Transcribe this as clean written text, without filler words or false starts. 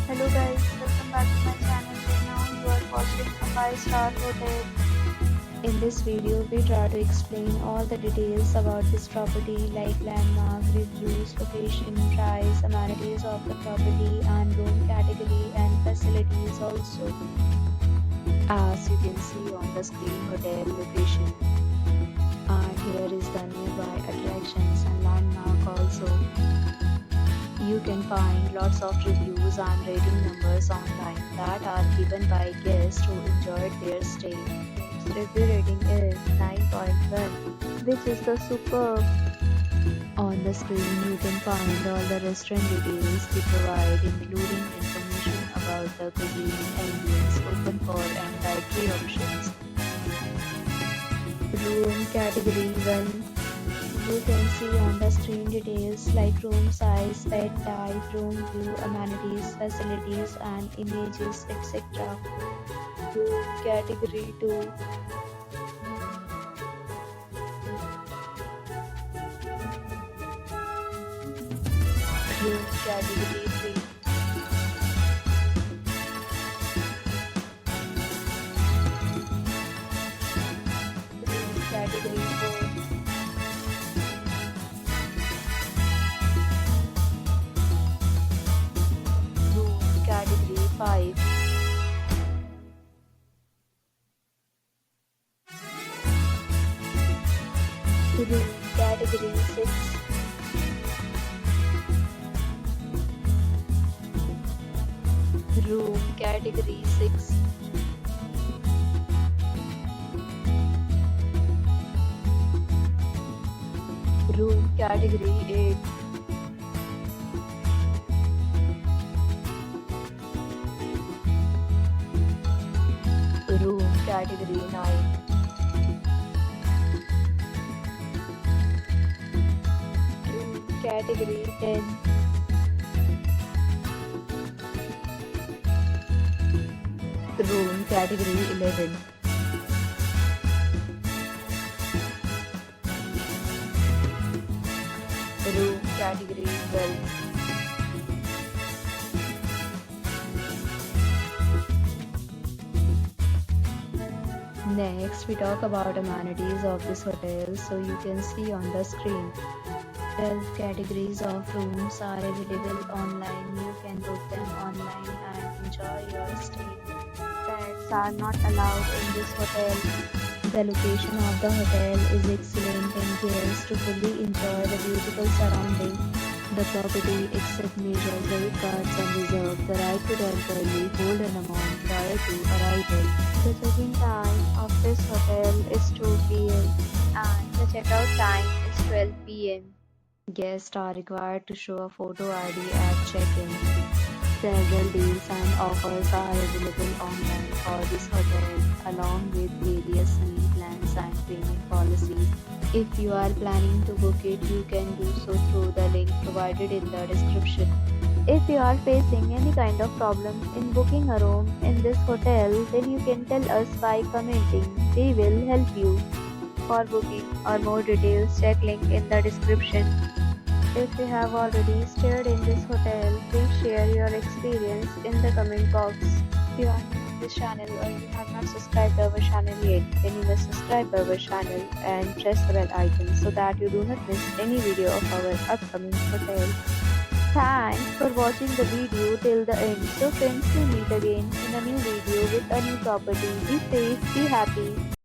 Hello guys, welcome back to my channel and now you are watching a 5-star hotel. In this video, we try to explain all the details about this property like landmark, reviews, location, price, amenities of the property and room category and facilities also. As you can see on the screen, hotel location. And here is the nearby attractions and landmark also. You can find lots of reviews and rating numbers online that are given by guests who enjoyed their stay. Review rating is 9.1, which is the superb. On the screen, you can find all the restaurant details we provide, including information about the cuisine, ambience, open for and dietary options. Room category 1. You can see on the screen details like room size, bed type, room view, amenities, facilities and images, etc. Room category 2. Room category 3. Room category 4. Category 5. Room category 6. Room category 6. Room category 8. Room category 9. Room category 10. Room category 11. Room category 12. Next, we talk about amenities of this hotel, so you can see on the screen. 12 categories of rooms are available online. You can book them online and enjoy your stay. Pets are not allowed in this hotel. The location of the hotel is excellent and guests to fully enjoy the beautiful surrounding. The property accepts major credit cards and reserves the right to temporarily hold an amount prior to arrival. The check-in time of this hotel is 2 p.m. and the checkout time is 12 p.m. Guests are required to show a photo ID at check-in. Several deals and offers are available online for this hotel, along with various meal plans and payment policies. If you are planning to book it, you can do so through the link provided in the description. If you are facing any kind of problem in booking a room in this hotel, then you can tell us by commenting. We will help you. For booking or more details, check link in the description. If you have already stayed in this hotel, please share your experience in the comment box. If you are new to this channel or you have not subscribed our channel yet, then you must subscribe our channel and press the bell icon so that you do not miss any video of our upcoming hotel. Thanks for watching the video till the end. So friends, we meet again in a new video with a new property. Be safe, be happy.